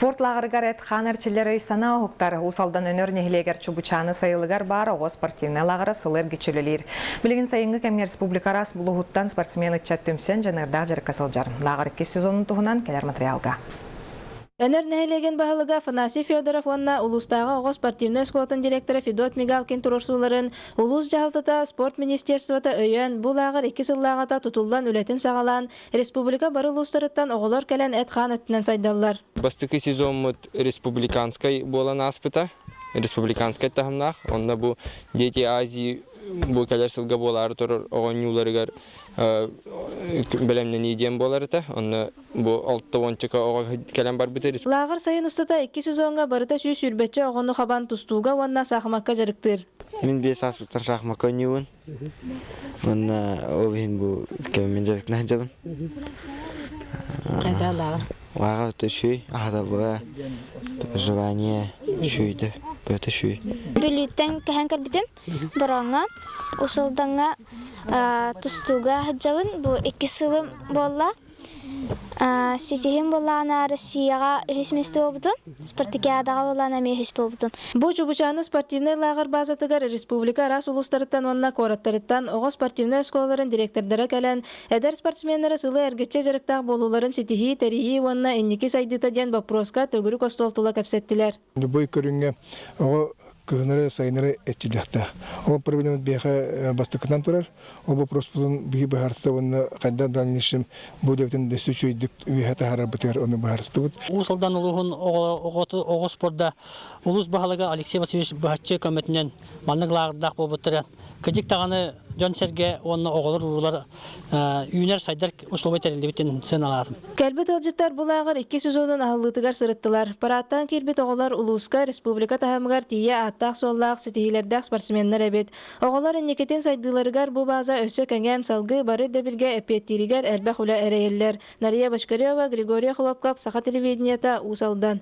Спорт лагыргар эт ханарчылар өйсана оқтар усалдан өнөр нехилегер чубучаны сайылыгар бар оғы спортивный лагыра сылыр гечелелер. Билигин сайынгы кемер республика рас булугуттан спортсмен ытчат түмсен жанырда жарыкасылжар. Лагыр 2 сезонун туһунан келер материалга. Өнөр нәйлеген бағылыға Фанасий Федоров онна улустағы оғы спортивный школатын директоры Федот Мигалкин турурсуларын улус жағылтыта спорт министерствота өйен бұл ағыр 2 сыллағата тұтылдан үлетін сағалан республика бары улустарыттан оғылар кәлен әтқан өттінен сайдалар. Бастықы сезон республиканскай болан аспыта, республиканскай тахымнақ, онда бұл дети Азии бұл кәлер сылға болары тұрыр оған юларығар білемнен еден болар еті, онда бұл 6-10 оға кәлем бар бітер. Лағыр сайын ұстата 2 сезонға барыта сүй сүрбетчі оғыны қабан тұстуға онна сақымаққа жарықтыр. Мен 5 аспыттан шақымаққа ойнеуін, онда обейін бұл кәмемен жарықтан жабын. Қайда лағыр? Лағыр өті шүй, ағада бұға желание шүйді, өті шүй. Бүліттен кәхен кәрбітім, бұраңа, ұсылдаңа тұстуға жабын, бұл 2 сылым болла. Сетихим боллана Россияға өйсместі болбудum, спартакиадаға боллана мен өйс болбудum. Бұл чубучаны спортивный лагыр базатыгар республика рас улустарыттан онна кораттарыттан оғы спортивный школаларын директордары кәлен, әдер спортсменлері сылы әргетче жарықтақ болуларын сетихи, тарихи онна энники сайдыта ден вопроска төгірі костолтула кәпсеттілер. Бұл көрінге кыгынары сайынары этчилехтах. Ол проблема беха бастыкынан турар. Ол вопрос булун биги бахарста онна кайда дальнейшем бу дептен дөсүчөйдүк үйөтө харар битер оны бахарста бут. Усалдан улугун ого спортда улус бахалага Алексей Васильевич Бахаче комитетинен малныглагдак болбуттар. Кыжык таганы Жон Серге онна оголор урулар үйнер сайдар условия терилибитин сыналатын. Кэлбет алжыттар булагыр 2 сезонун ахыллытыгар сырыттылар. Параттан келбет оголор улуска республика тахамыгар тие аттақ соллақ сетихилердақ спортсменнер эбет. Оголор эннекетен сайдыларыгар бу база өсө кәнген салгы бары дебилге эпеттиригер элбэх ула эрейеллер. Нария Башкарева, Григория Хлопкап, Саха телевидениета, Усалдан.